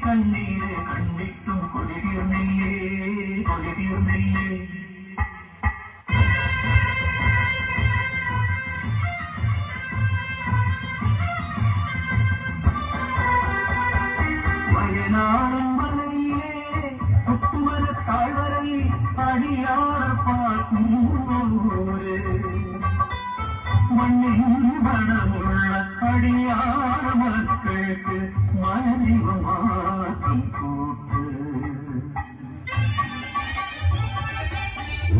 കണ്ണീര് കണ്ടിട്ടും കൊതിർന്നില്ലേ കൊതിർന്നില്ലേ വയനാടൻ മലയിലെ മുത്തുമല താഴ്വരയിൽ അടിയാറ പാർക്കുന്നോര് മണ്ണിൻ മണമുള്ള അടിയാറ മക്കൾക്ക് മനദിവമാക്കും കൂട്ട്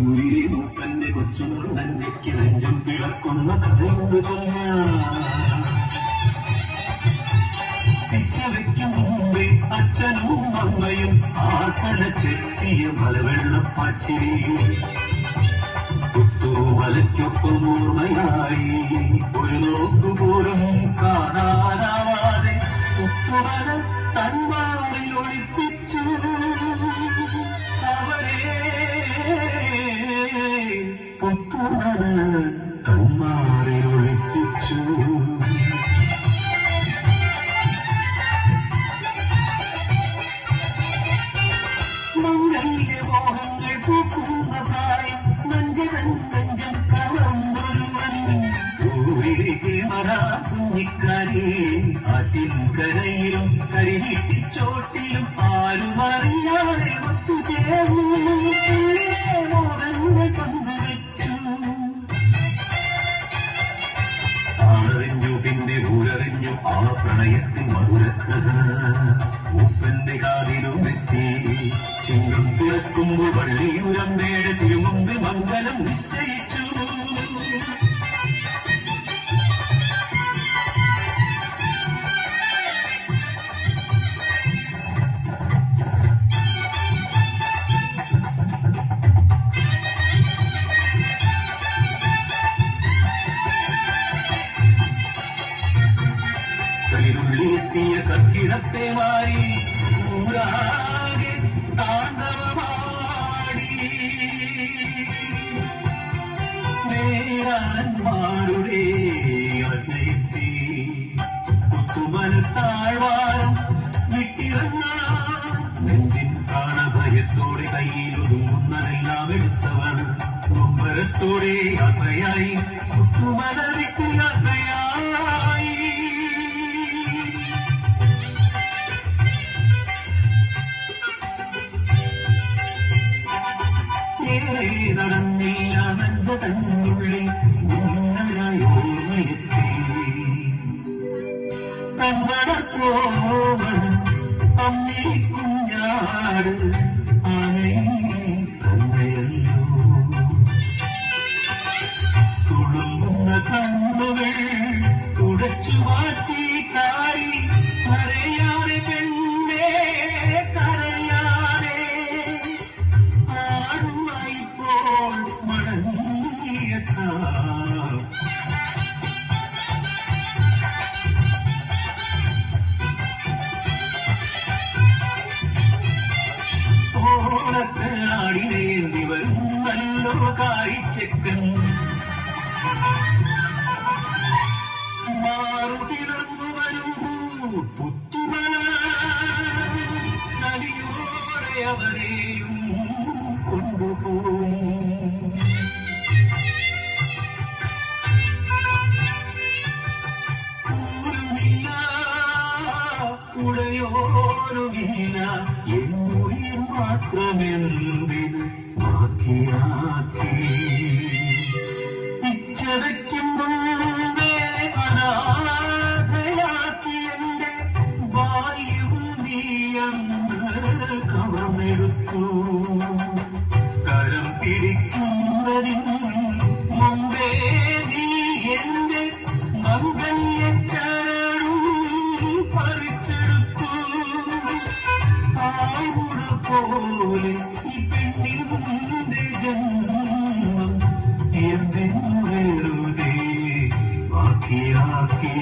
ഊരിലെ മൂപ്പന്റെ കൊച്ചുമോൾ നെഞ്ചയ്ക്ക് നെഞ്ചം പിളർക്കുന്ന കഥയുണ്ട് ചൊല്ലാൻ പിച്ചവയ്ക്കും മുമ്പേ അച്ഛനും അമ്മയും ആർത്തലച്ചെത്തിയ മലവെള്ളപ്പാച്ചിരിയും പുത്തുമലയ്ക്കൊപ്പം ഓർമ്മയായി ഒരു നോക്കുപോലും കാണാനാവാതെ പുത്തുമല തന്മാറിൽ ഒളിപ്പിച്ചു അവരെ പുത്തുമല തന്മാറിൽ ഒളിപ്പിച്ചു മോഹങ്ങൾ പൂക്കുന്ന പ്രായം നെഞ്ചം കവർന്നൊരുവൻ ഊരിലേക്ക് മറാ കുഞ്ഞിക്കാരി ആറ്റിൻ കരയിലും കരിവീട്ടിച്ചോട്ടിലും ആരും അറിയാതെ ഒത്തുചേർന്നു മോഹങ്ങൾ പങ്കുവെച്ചു ആണറിഞ്ഞു പിന്നെ ഊരറിഞ്ഞു ആ പ്രണയത്തിൻ മധുരക്കഥ മൂപ്പന്റെ കാതിലും എത്തി ചിങ്ങം പിറക്കുമ്പോൾ വള്ളിയുരമ്പേടെ തിരുമുമ്പ് മംഗലം നിശ്ചയിച്ചു ിലെത്തിയ കത്തിടത്തെ മാറി ഊരാകെ താണ്ഡവമാടി നേരാന്മാരുടെ അജയത്തി പുത്തുമല താഴ്വാരം വിട്ടിറങ്ങാൻ നെഞ്ചിൻ പ്രാണഭയത്തോടെ കയ്യിലൊതുങ്ങുന്നതെല്ലാം എടുത്തവർ നൊമ്പരത്തോടെ യാത്രയായി പുത്തുമല വിട്ടു യാത്രയായി നടന്നില്ല നെഞ്ച തന്നുള്ളിൽ ഓർമ്മയെത്തി തന്നടത്തോവൻ അമ്മി കുഞ്ഞാട് തന്നെയല്ലോ തുളുമ്പുന്ന കണ്ണുകൾ തുടച്ചു മാറ്റി കാരി കരയാതെ പെണ്ണേ കരയാതെ ആടുമായിപ്പോൾ മടങ്ങിയെത്താ ഓണത്തിനാടിനേന്തി വരും നല്ലോ കാരിച്ചെക്കൻ മാറുകിടന്നു വരുമ്പോ പുത്തുമല നദിയോടെ അവരെയും കൊണ്ടുപോകും കൂരുമില്ല കുടയോരുമില്ല എന്നുയിർ മാത്രമെന്തിന് ബാക്കിയാക്കി ഇച്ചവയ്ക്കുമ്പോഴേ അനാഥയാക്കി എന്റെ വായുവും നീയന്ന് കവർന്നെടുത്തു കരം പിടിക്കുന്നതിന് മുമ്പേ നീ എന്റെ മംഗല്യച്ചരടും പറിച്ചെടുത്തു ആവുട പോലെ ഈ പെണ്ണിന്റെ ജന്മം എന്തെന്നു വെറുതെ ബാക്കിയാക്കി